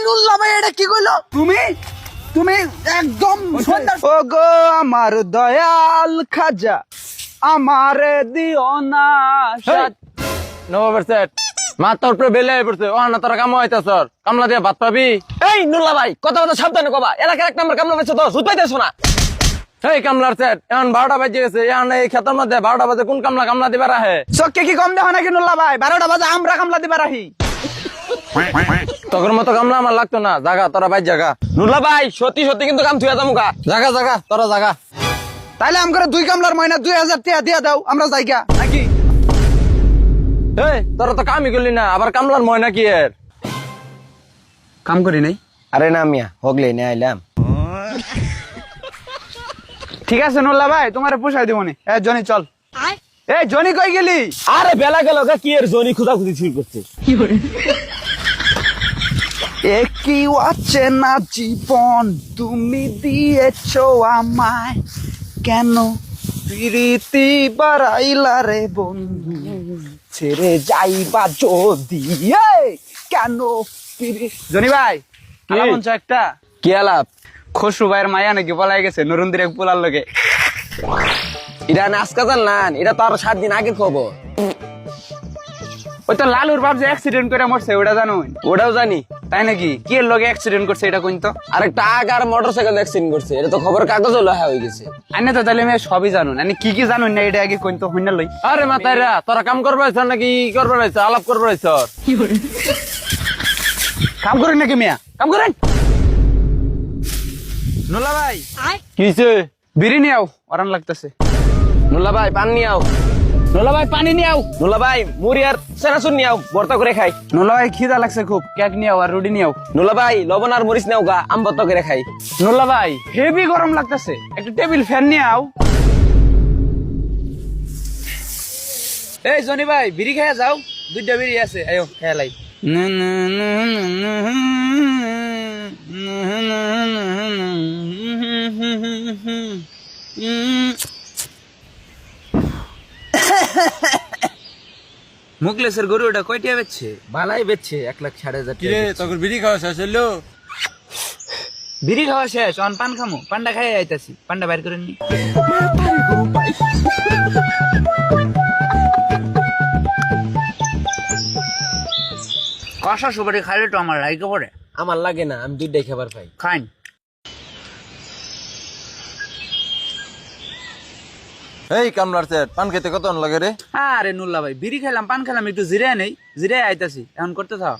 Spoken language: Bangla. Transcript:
নুল্লা ভাই এটা কি কইলো? তুমি তুমি একদম ও গো আমার দয়াল খাজা আমারে দিও না নবাবের সেট মা তোর উপরে বেলে পড়ছে ও না তোরা কাম হইতাছ কামলা দিয়ে ভাত পাবি। এই নুল্লা ভাই কথা কথা সাবধানে কবা, এলাকার এক নাম্বার কামলা পেয়েছো তো জুত পাইতেছো না। এই কামলার সেট এখন 12টা বাজে গেছে, এখন এই ক্ষেতের মধ্যে 12টা বাজে কোন কামলা দিবার আহে? চক্কে কি কম দেখো নাকি নুল্লা ভাই? 12টা বাজে আমরা কামলা দিবার আহি। তোর মতো কামলা আমার লাগতো না, জাগা তোরা বাইর জাগা। নুল্লা ভাই সত্যি সত্যি কিন্তু কাম থুয়া দামুকা। জাগা তোরা জাগা। তাইলে আমগরে 2 কামলার মাইনা 2000 টাকা দিয়া দাও, আমরা যাইগা নাকি? এই তোরা তো কামই করলি না, আবার কামলার ময়না কি এর? কাম করি নাই। আরে না মিয়া হগলে নিয়ে আইলাম। ঠিক আছে নুল্লা ভাই তোমারে পোষাই দিবনি। এ জনি চল। এই জনি কই গেলি? আরে বেলা গেল কি এর জনি খুদাখুদি শুরু করছে। একই অচেনা জীবন তুমি দিয়েছো আমায়, কেন প্রীতি বাড়াইলা রে বন্ধু ছেড়ে যাইবা যদি, কেন জনি ভাই আলাপ মঞ্চ একটা কি আলাপ? খসরু ভাইয়ের মায়া নাকি পলাই গেছে নরুন্দির এক পোলার লগে। এটা নাচকা জানলান, এটা তো আরো 7 দিন আগের খবর। ওই তো লালুর বাপ যে অ্যাক্সিডেন্ট করে মরছে ওটা জানো? ওটাও জানি। তাই নাকি? কি এর লগে অ্যাক্সিডেন্ট করছে এটা কইন তো। আরেকটা আগার মোটরসাইকেল অ্যাক্সিডেন্ট করছে, এটা তো খবর কাগজে লেখা হয়ে গেছে। আইনে তো তাহলে মেয়ে সবই জানুন, আমি কি কি জানুন না এটা আগে কইন তো হইনা লই। আরে মাতাইরা তোরা কাম করবার আইছ নাকি করবার আইছ? আলাপ করবার আইছ? কাম করেন নাকি মিয়া? কাম করেন। নুলা ভাই কি হইছে? বিড়ি নিয়ে আও, আরাম লাগতেছে। নুল্লা ভাই পান নিয়ে আও। নুলা ভাই পানি নিয়ে আও। নুল্লা ভাই মুড়ি আর সেনাসুন নিয়ে আও, ভর্তা করে খাই। নুলা ভাই খিদা লাগছে খুব, কেক নিয়ে আও আর রুটি নিয়ে আও। নুল্লা ভাই লবণ আর মরিচ নেও গা, আম ভর্তা করে খাই। নুলা ভাই হেভি গরম লাগতেছে, একটা টেবিল ফ্যান নিয়ে আও। এই জনি ভাই বিড়ি খেয়ে যাও, 2টা বিড়ি আছে, আয়ো খেলাই। মুকলেশের গরু ওটা কয়টা বেচছে? বালাই বেচছে 1,60,000 কি রে তোর বিড়ি খাওয়া শেষ হইলো? বিড়ি খাওয়া শেষ, অন পান খামু, পান্ডা খাই আইতাছি, পান্ডা বাইর করে নি। কষা সুপারি খাইলে তো আমার লাইকে পড়ে। আমার লাগে না, আমি 2টাই খাবার পাই। খাইন। এই কামলার সেট পান খেতে কত লাগে রে? আরে নুল্লা ভাই বিড়ি খাইলাম পান খেলাম একটু জিরে নেই, জিরে আইতাছি এখন করতে থাও।